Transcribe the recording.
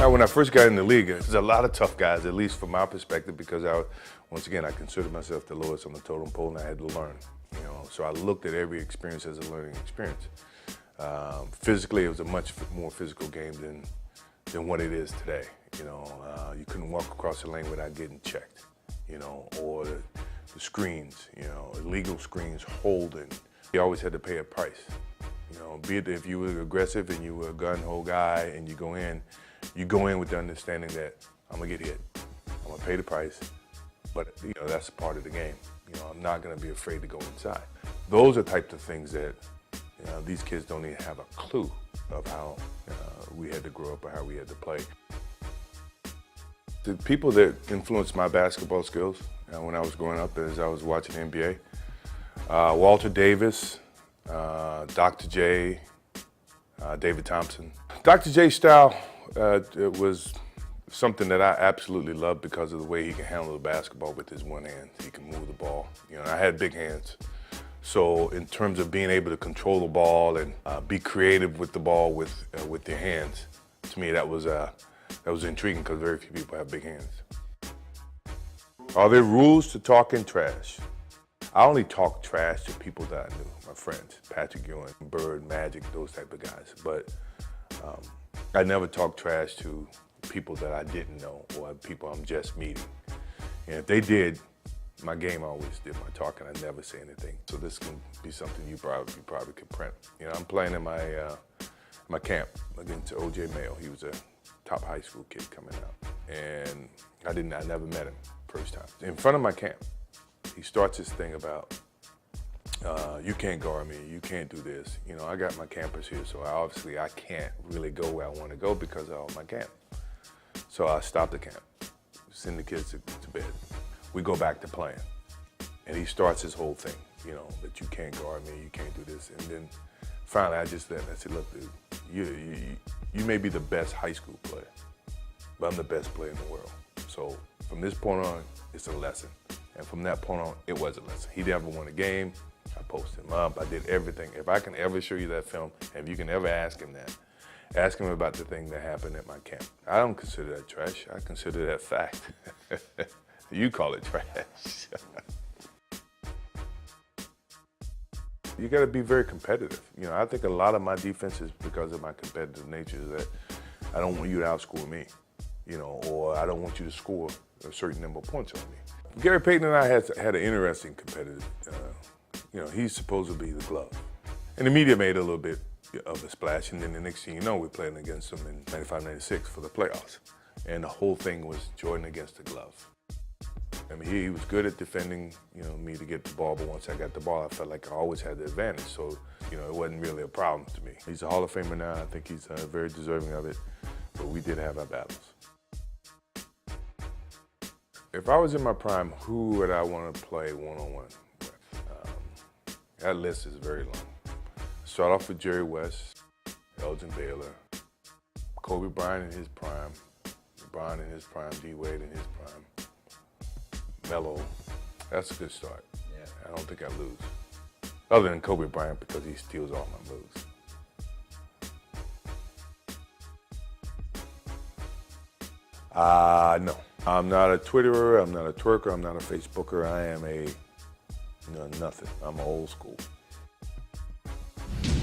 When I first got in the league, there's a lot of tough guys, at least from my perspective, because once again, I considered myself the lowest on the totem pole, and I had to learn. So I looked at every experience as a learning experience. Physically, it was a much more physical game than what it is today. You couldn't walk across the lane without getting checked. Or the screens, illegal screens, holding. You always had to pay a price. Be it if you were aggressive and you were a gun-ho guy and you go in with the understanding that I'm gonna get hit, I'm gonna pay the price, but that's part of the game. I'm not gonna be afraid to go inside. Those are types of things that these kids don't even have a clue of how we had to grow up or how we had to play. The people that influenced my basketball skills when I was growing up as I was watching NBA, Walter Davis, Dr. J, David Thompson. Dr. J's style it was something that I absolutely loved because of the way he can handle the basketball with his one hand. He can move the ball. I had big hands. So in terms of being able to control the ball and be creative with the ball with your hands, to me that was intriguing because very few people have big hands. Are there rules to talking trash? I only talk trash to people that I knew, my friends, Patrick Ewing, Bird, Magic, those type of guys. But I never talk trash to people that I didn't know or people I'm just meeting. And if they did, my game always did my talking. I never say anything. So this can be something you probably could print. I'm playing in my camp against O.J. Mayo. He was a top high school kid coming out, and I never met him first time. In front of my camp, he starts this thing about, you can't guard me, you can't do this. I got my campers here, so obviously I can't really go where I want to go because of all my camp. So I stop the camp, send the kids to bed. We go back to playing. And he starts his whole thing, that you can't guard me, you can't do this. And then finally I just said, look, dude, you may be the best high school player, but I'm the best player in the world. So from this point on, it's a lesson. And from that point on, it was a lesson. He never won a game. I posted him up. I did everything. If I can ever show you that film, and if you can ever ask him that, ask him about the thing that happened at my camp. I don't consider that trash. I consider that fact. You call it trash. You got to be very competitive. I think a lot of my defense is because of my competitive nature, is that I don't want you to outscore me, or I don't want you to score a certain number of points on me. Gary Payton and I had an interesting competitive, he's supposed to be the glove. And the media made a little bit of a splash, and then the next thing you know, we're playing against them in 95-96 for the playoffs. And the whole thing was Jordan against the glove. I mean, he was good at defending, me to get the ball, but once I got the ball, I felt like I always had the advantage. So, it wasn't really a problem to me. He's a Hall of Famer now. I think he's very deserving of it, but we did have our battles. If I was in my prime, who would I want to play one-on-one with? That list is very long. Start off with Jerry West, Elgin Baylor, Kobe Bryant in his prime, LeBron in his prime, D. Wade in his prime, Melo. That's a good start. Yeah. I don't think I lose. Other than Kobe Bryant, because he steals all my moves. No. I'm not a Twitterer, I'm not a twerker, I'm not a Facebooker. I am a nothing. I'm old school.